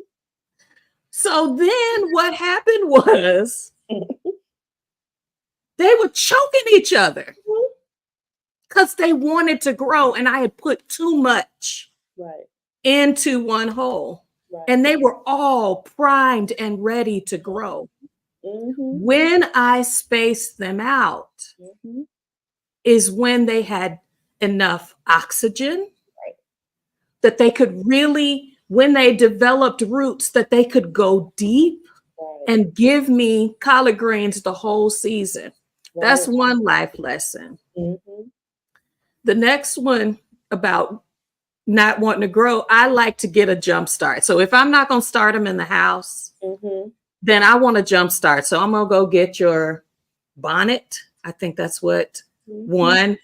So then what happened was they were choking each other because they wanted to grow, and I had put too much Right. into one hole. Right. And they were all primed and ready to grow. Mhm. When I spaced them out Mhm. is when they had enough oxygen Right. that they could really, when they developed roots, that they could go deep Right. and give me collard greens the whole season. That's Right. one life lesson. Mhm. The next one about not wanting to grow, I like to get a jump start. So if I'm not going to start them in the house, Mhm. then I want a jump start. So I'm going to go get your bonnet. I think that's what Mhm. one.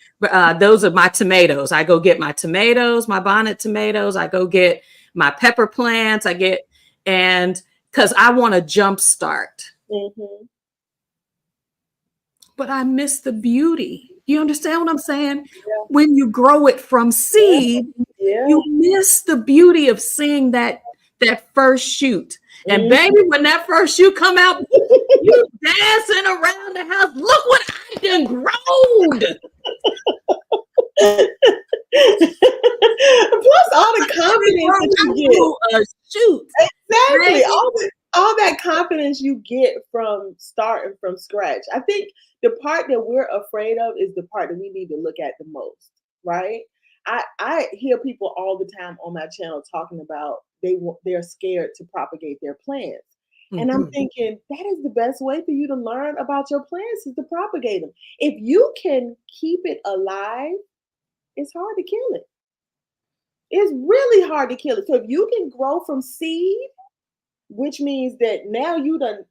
Those are my tomatoes. I go get my tomatoes, my bonnet tomatoes. I go get my pepper plants. And because I want a jump start. Mhm. But I miss the beauty. You understand what I'm saying? Yeah. When you grow it from Yeah. seed, Yeah. you miss the beauty of seeing that first shoot. And Mhm. baby, when that first shoot come out, you dancing around the house. Look what I done growed. Plus all the confidence that you get. Through a shoot. Exactly. Baby. All that confidence you get from starting from scratch. I think the part that we're afraid of is the part that we need to look at the most, right? I hear people all the time on my channel talking about they're scared to propagate their plants. And I'm Mhm. thinking that is the best way for you to learn about your plants is to propagate them. If you can keep it alive, it's hard to kill it. It's really hard to kill it. So if you can grow from seed, which means that now you done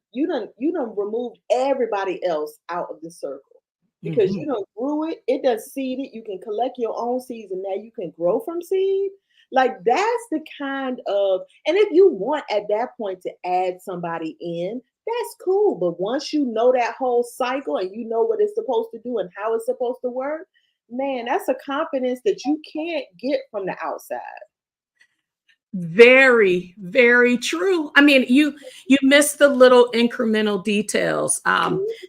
removed everybody else out of the circle because you Mhm. don't grew it, it does seeded, you can collect your own seeds and now you can grow from seed. Like that's the kind of, and if you want at that point to add somebody in, that's cool. But once you know that whole cycle and you know what it's supposed to do and how it's supposed to work, man, that's a confidence that you can't get from the outside. Very, very true. I mean, you miss the little incremental details.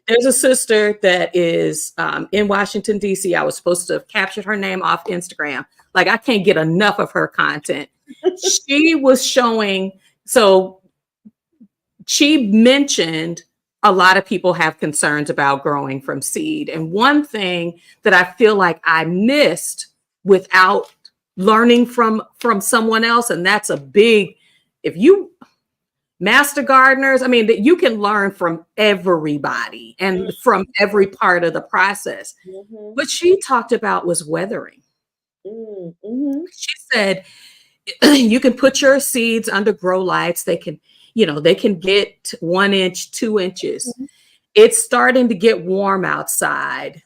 There's a sister that is in Washington D.C. I was supposed to have captured her name off Instagram. Like I can't get enough of her content. She was showing. So she mentioned a lot of people have concerns about growing from seed, and one thing that I feel like I missed without learning from someone else, and that's a big, if you master gardeners, I mean, that you can learn from everybody and from every part of the process. Mm-hmm. What she talked about was weathering. Mm-hmm. She said you can put your seeds under grow lights. They can, they can get 1 inch, 2 inches. It's starting to get warm outside,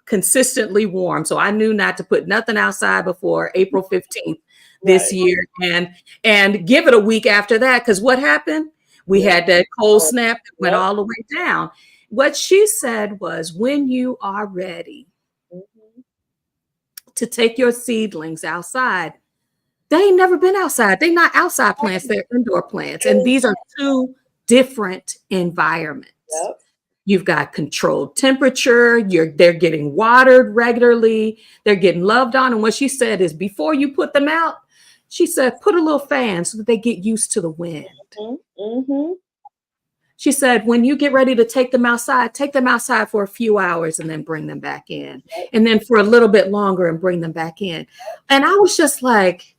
consistently warm. So I knew not to put nothing outside before April 15th this year, and give it a week after that. Because what happened? We had that cold snap that went all the way down. What she said was, when you are ready to take your seedlings outside, they ain't never been outside. They're not outside plants, they're indoor plants. And these are two different environments. Yep. You've got controlled temperature, they're getting watered regularly, they're getting loved on. And what she said is, before you put them out, she said, put a little fan so that they get used to the wind. Mm-hmm. She said, when you get ready to take them outside for a few hours and then bring them back in. And then for a little bit longer and bring them back in. And I was just like,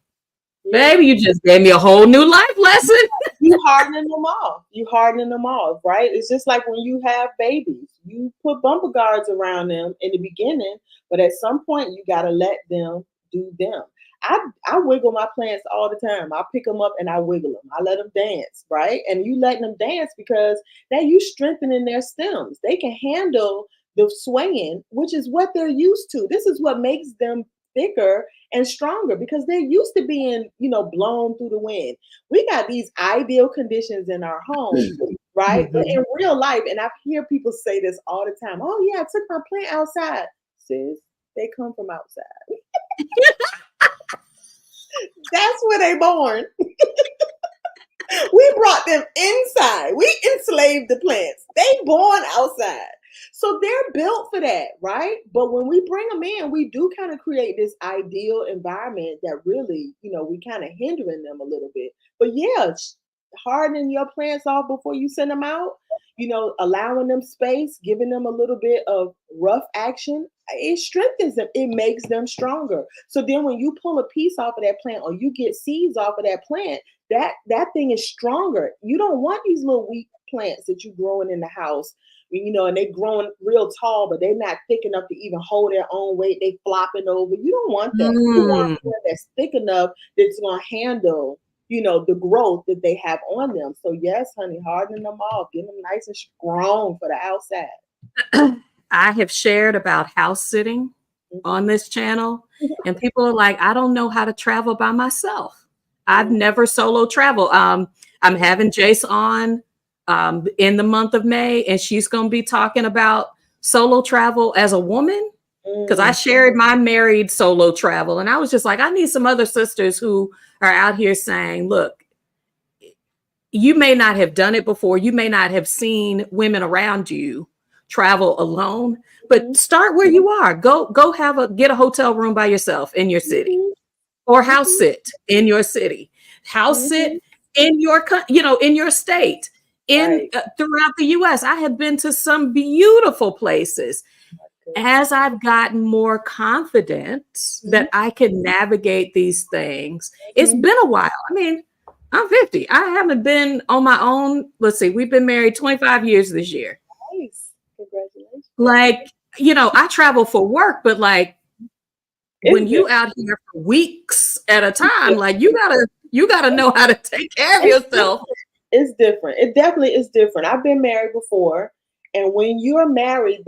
baby, you just gave me a whole new life lesson. You hardening them off. You hardening them off, right? It's just like when you have babies. You put bumper guards around them in the beginning, but at some point you got to let them do them. I wiggle my plants all the time. I pick them up and I wiggle them. I let them dance, right? And you letting them dance because that you strengthening their stems. They can handle the swaying, which is what they're used to. This is what makes them thicker and stronger because they're used to being, blown through the wind. We got these ideal conditions in our home, right? Mm-hmm. But in real life, and I hear people say this all the time, oh yeah, I took my plant outside. Sis, they come from outside. That's where they born. We brought them inside. We enslaved the plants. They born outside. So they're built for that, right? But when we bring them in, we do kind of create this ideal environment that really, we kind of hindering them a little bit. But yeah, hardening your plants off before you send them out, allowing them space, giving them a little bit of rough action, it strengthens them. It makes them stronger. So then when you pull a piece off of that plant or you get seeds off of that plant, that thing is stronger. You don't want these little weak plants that you're growing in the house, and they growing real tall, but they're not thick enough to even hold their own weight. They flopping over. You don't want that. You want one that's thick enough that's going to handle, the growth that they have on them. So yes, honey, hardening them off, getting them nice and strong for the outside. I have shared about house sitting on this channel, and people are like, I don't know how to travel by myself. I've never solo traveled. I'm having Jace on in the month of May, and she's going to be talking about solo travel as a woman, because I shared my married solo travel, and I was just like, I need some other sisters who are out here saying, look, you may not have done it before. You may not have seen women around you travel alone, but start where you are. Go get a hotel room by yourself in your city, or house sit in your city, house sit in your, in your state, throughout the US. I have been to some beautiful places. As I've gotten more confident that I can navigate these things, it's been a while. I mean, I'm 50. I haven't been on my own. Let's see, we've been married 25 years this year. Nice. Congratulations. Like, I travel for work, but like when you out here for weeks at a time, like you gotta know how to take care of yourself. It's different. It definitely is different. I've been married before, and when you're married,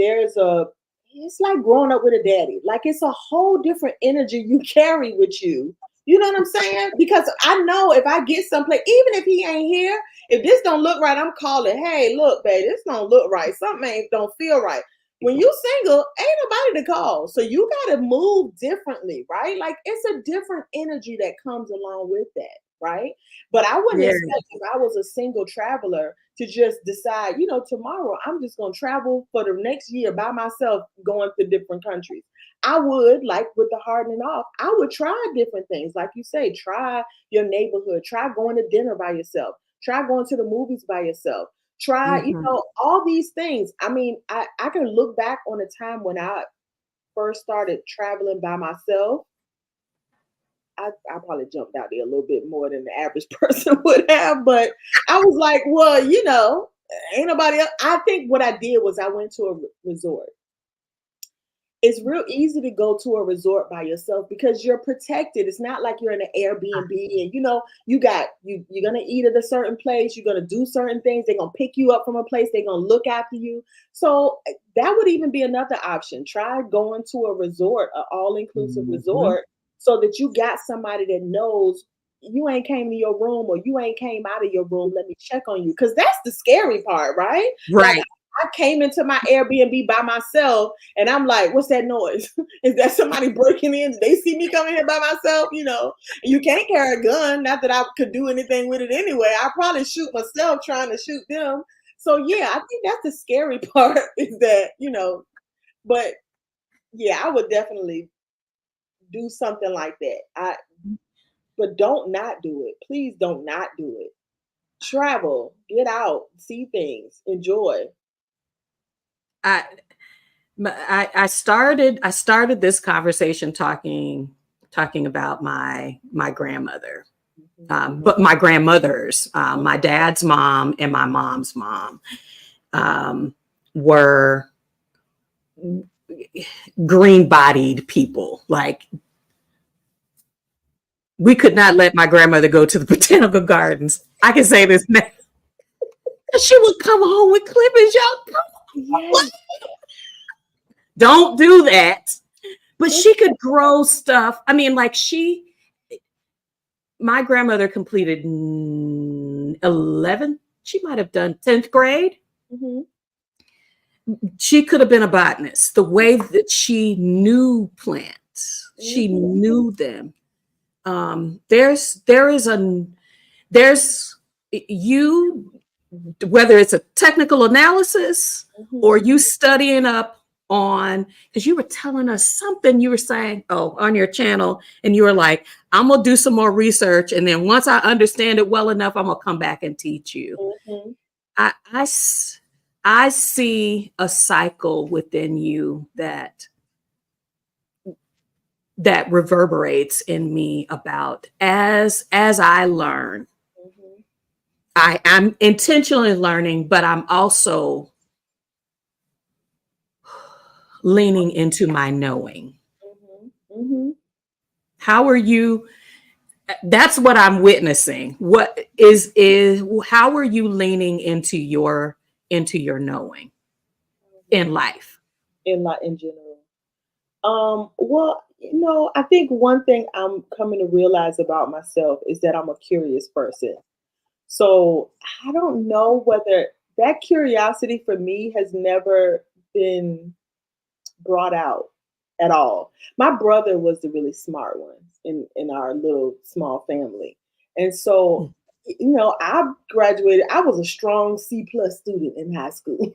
it's like growing up with a daddy. Like it's a whole different energy you carry with you. You know what I'm saying? Because I know if I get someplace, even if he ain't here, if this don't look right, I'm calling, hey, look, babe, this don't look right. Something don't feel right. when you single, ain't nobody to call. So you got to move differently, right? Like it's a different energy that comes along with that, right? But I wouldn't Yeah. expect if I was a single traveler to just decide, tomorrow I'm just going to travel for the next year by myself going to different countries. I would, like with the hardening off, I would try different things. Like you say, try your neighborhood, try going to dinner by yourself, try going to the movies by yourself, try, Mhm. all these things. I mean, I can look back on a time when I first started traveling by myself. I probably jumped out there a little bit more than the average person would have, but I was like, well, ain't nobody else. I think what I did was I went to a resort. It's real easy to go to a resort by yourself because you're protected. It's not like you're in an Airbnb and you're gonna eat at a certain place, you're gonna do certain things, they're gonna pick you up from a place, they're gonna look after you. So that would even be another option. Try going to a resort, an all-inclusive Mhm. resort, so that you got somebody that knows you ain't came to your room or you ain't came out of your room. Let me check on you. Because that's the scary part, right? Like Right. I came into my Airbnb by myself and I'm like, what's that noise? Is that somebody breaking in? Did they see me coming here by myself? You can't carry a gun. Not that I could do anything with it anyway. I probably shoot myself trying to shoot them. So yeah, I think that's the scary part is that, but yeah, I would definitely do something like that. But don't not do it. Please don't not do it. Travel, get out, see things, enjoy. I I started this conversation talking about my grandmother, Mhm. but my grandmothers, my dad's mom and my mom's mom, um, were green bodied people. Like we could not let my grandmother go to the botanical gardens. I can say this now. She would come home with clippings. Y'all, what? Yes. Don't do that. But she could grow stuff. I mean, like my grandmother completed 11. She might have done 10th grade. Mhm. She could have been a botanist. The way that she knew plants, she Mhm. knew them. There's you, whether it's a technical analysis or Mhm. you studying up on, because you were telling us something, you were saying, oh, on your channel, and you were like, I'm gonna do some more research, and then once I understand it well enough, I'm gonna come back and teach you. Mhm. I see a cycle within you that reverberates in me about as I learn. Mhm. I'm intentionally learning, but I'm also leaning into my knowing. Mhm. Mhm. How are you? That's what I'm witnessing. What is how are you leaning into your knowing in Mhm. life? In general. Well, I think one thing I'm coming to realize about myself is that I'm a curious person. So I don't know whether that curiosity for me has never been brought out at all. My brother was the really smart one in our little small family. And so, I graduated, I was a strong C+ student in high school.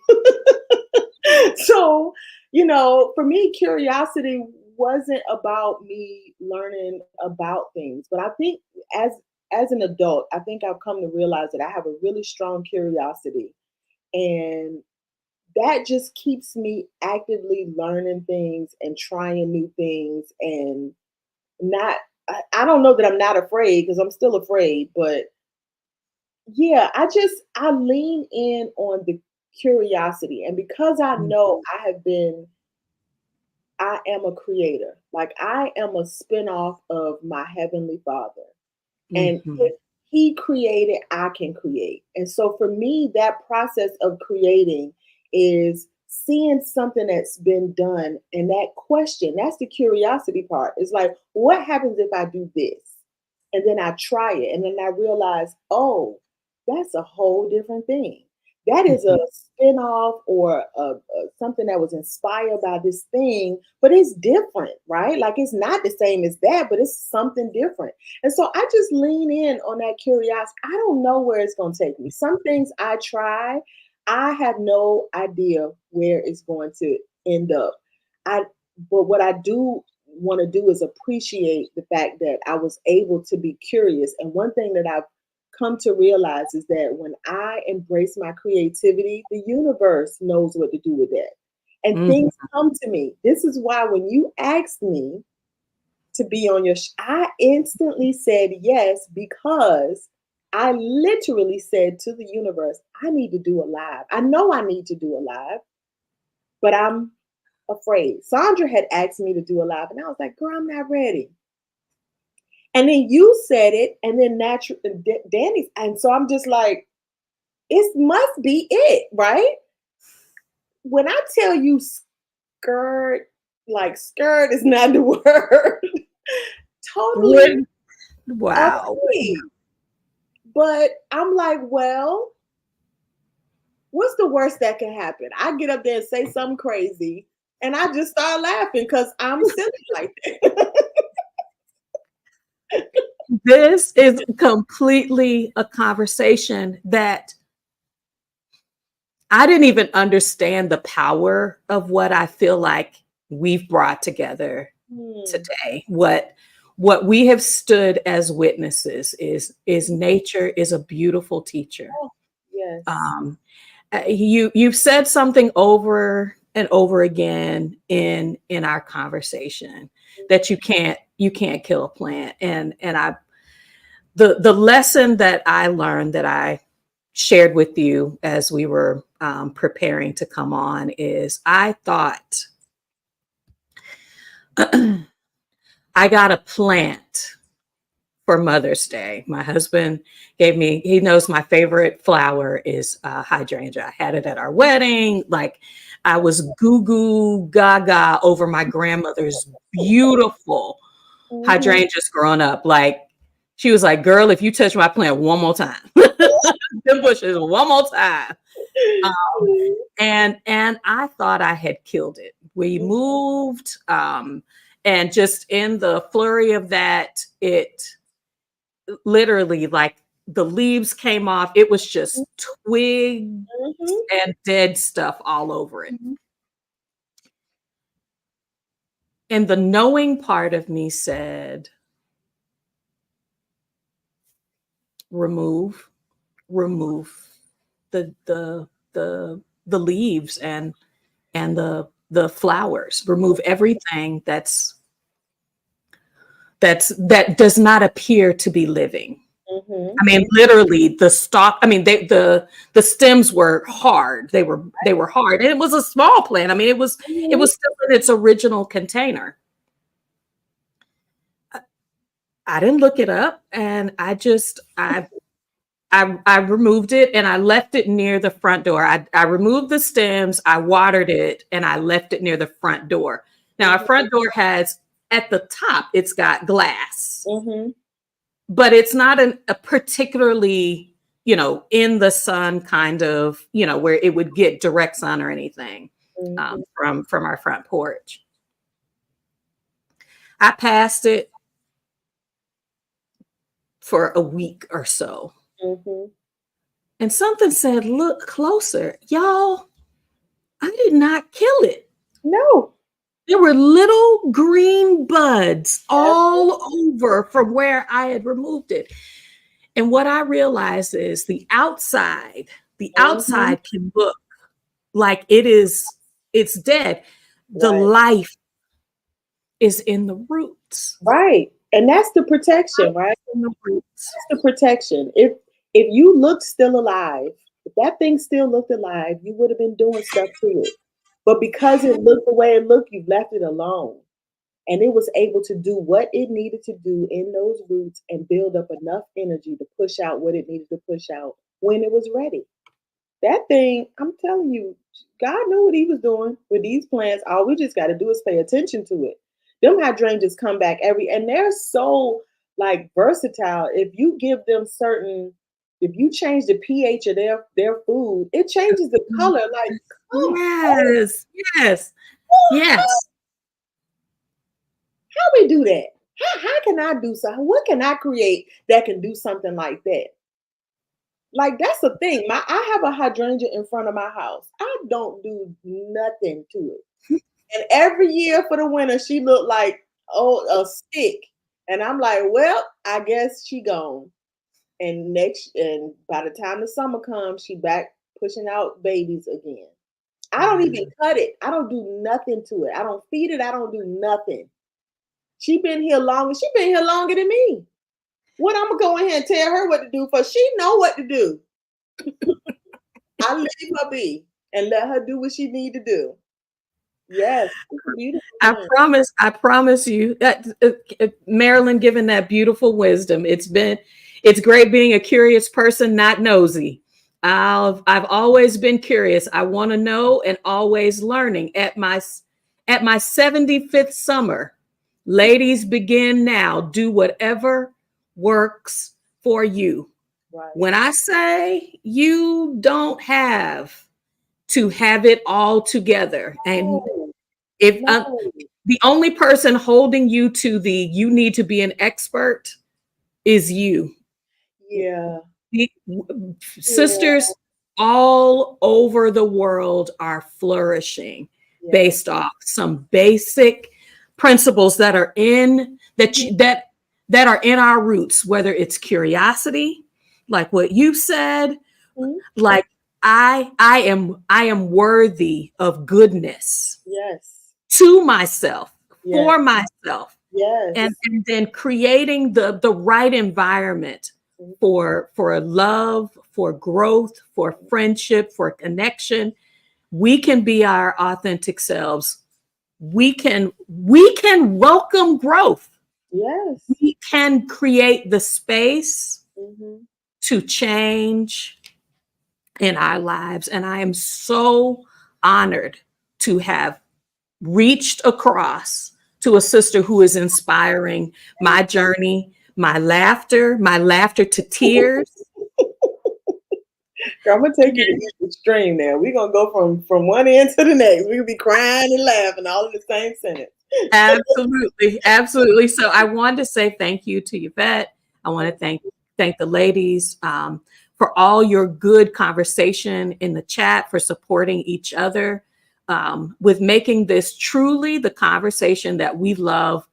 So, for me, curiosity wasn't about me learning about things, but I think as as an adult, I think I've come to realize that I have a really strong curiosity, and that just keeps me actively learning things and trying new things and not. I don't know that I'm not afraid because I'm still afraid, but yeah, I lean in on the curiosity, and because I know I am a creator. Like I am a spinoff of my heavenly Father. And Mhm. if he created, I can create. And so for me, that process of creating is seeing something that's been done and that question, that's the curiosity part. It's like, what happens if I do this? And then I try it and then I realize, oh, that's a whole different thing. That is a Mhm. spin-off or something that was inspired by this thing, but it's different, right? Like it's not the same as that, but it's something different. And so I just lean in on that curiosity. I don't know where it's going to take me. Some things I try, I have no idea where it's going to end up. I but what I do want to do is appreciate the fact that I was able to be curious. And one thing that I've come to realize is that when I embrace my creativity, the universe knows what to do with it. And Mhm. things come to me. This is why when you asked me to be on your I instantly said yes because I literally said to the universe, I need to do a live. I know I need to do a live, but I'm afraid. Sandra had asked me to do a live, and I was like, girl, I'm not ready. And then you said it, and then Danny's, and so I'm just like, it must be it, right? When I tell you skirt, like skirt is not the word. Totally When wow. afraid. But I'm like, well, what's the worst that can happen? I get up there and say something crazy, and I just start laughing because I'm silly like that. This is completely a conversation that I didn't even understand the power of what I feel like we've brought together Hmm. today. What we have stood as witnesses is nature is a beautiful teacher. Oh, yes. Um, you've said something over and over again in our conversation that you can't kill a plant, and I the lesson that I learned that I shared with you as we were preparing to come on is I thought I got a plant for Mother's Day. My husband gave me, he knows my favorite flower is hydrangea. I had it at our wedding. Like I was goo goo gaga over my grandmother's beautiful Mhm. hydrangeas growing up. Like she was like, girl, if you touch my plant one more time, them bushes one more time. Um, and I thought I had killed it. We moved, and just in the flurry of that, it literally like the leaves came off. It was just twigs Mhm. and dead stuff all over it. Mhm. And the knowing part of me said, remove, remove the leaves and the flowers. Remove everything that does not appear to be living. Mhm. I mean, literally the stalk. I mean, the stems were hard. They were hard, and it was a small plant. I mean, it Mhm. was still in its original container. I didn't look it up, and I removed it and I left it near the front door. I removed the stems, I watered it, and I left it near the front door. Now, our Mhm. front door has at the top, it's got glass, Mhm. but it's not a particularly, in the sun kind of, where it would get direct sun or anything Mhm. from our front porch. I passed it for a week or so, Mhm. and something said, "Look closer, y'all." I did not kill it. No. There were little green buds Absolutely. all over from where I had removed it. And what I realized is the Mhm. outside can look like it's dead. The Right. life is in the roots. Right. And that's the protection, right? In the roots. That's the protection. If you looked still alive, if that thing still looked alive, you would have been doing stuff to it. But because it looked the way it looked, you left it alone. And it was able to do what it needed to do in those roots and build up enough energy to push out what it needed to push out when it was ready. That thing, I'm telling you, God knew what he was doing with these plants. All we just got to do is pay attention to it. Them hydrangeas come back and they're so like versatile. If you give them certain If you change the pH of their food, it changes the color. Like, come on, Yes, yes, how yes. we do that? How can I do something? What can I create that can do something like that? Like that's the thing. I have a hydrangea in front of my house. I don't do nothing to it. And every year for the winter, she looked like a stick. And I'm like, well, I guess she gone. And by the time the summer comes, she back pushing out babies again. I don't even Mm. cut it. I don't do nothing to it. I don't feed it. I don't do nothing. She been here longer. She been here longer than me. What I'm gonna go in here and tell her what to do for? She know what to do. I leave her be and let her do what she need to do. Yes, it's a beautiful thing. I promise you that Marilyn, given that beautiful wisdom, it's great being a curious person, not nosy. I've always been curious. I want to know and always learning. At my 75th summer, ladies begin now. Do whatever works for you. Right. When I say you don't have to have it all together, and No, if no. the only person holding you to the you need to be an expert is you. Yeah, The- yeah, Sisters all over the world are flourishing yeah. based off some basic principles that are in Mhm, that are in our roots, whether it's curiosity, like what you said, mhm. like I am worthy of goodness Yes, to myself, yes, for myself, yes. and then creating the right environment Mhm, for love, for growth, for friendship, for connection. We can be our authentic selves. We can welcome growth. yes. We can create the space Mhm. to change in our lives. And I am so honored to have reached across to a sister who is inspiring my journey, my laughter to tears. Girl, I'm gonna take you to each extreme now. We're gonna go from one end to the next. We're gonna be crying and laughing all in the same sentence. Absolutely, absolutely. So I wanted to say thank you to Yvette. I want to thank the ladies for all your good conversation in the chat, for supporting each other, with making this truly the conversation that we love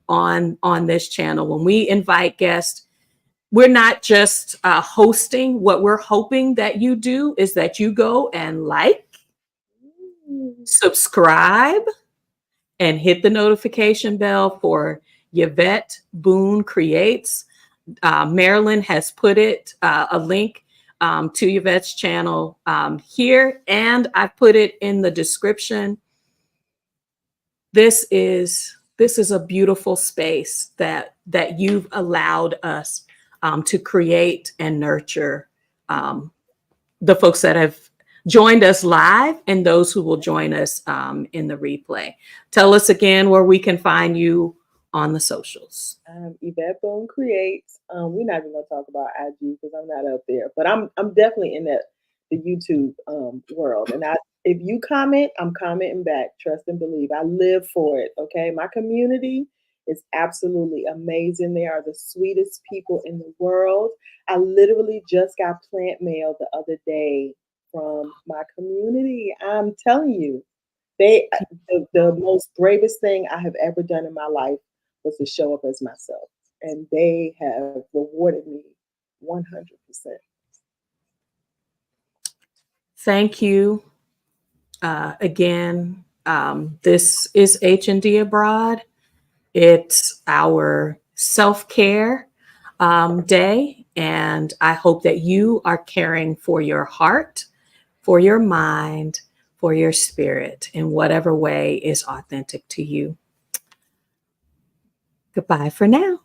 on this channel. When we invite guests, we're not just hosting. What we're hoping that you do is that you go and like, Mm. subscribe, and hit the notification bell for Yvette Boone Creates. Marilyn has put a link to Yvette's channel here, and I've put it in the description. This is a beautiful space that you've allowed us to create and nurture, the folks that have joined us live and those who will join us in the replay. Tell us again where we can find you on the socials. Yvette Boone Creates. We're not even gonna talk about IG because I'm not up there, but I'm definitely in the YouTube world. And if you comment, I'm commenting back. Trust and believe. I live for it. Okay, my community is absolutely amazing. They are the sweetest people in the world. I literally just got plant mail the other day from my community. I'm telling you, the most bravest thing I have ever done in my life was to show up as myself. And they have rewarded me 100%. Thank you again. This is H&D Abroad. It's our self-care day, and I hope that you are caring for your heart, for your mind, for your spirit in whatever way is authentic to you. Goodbye for now.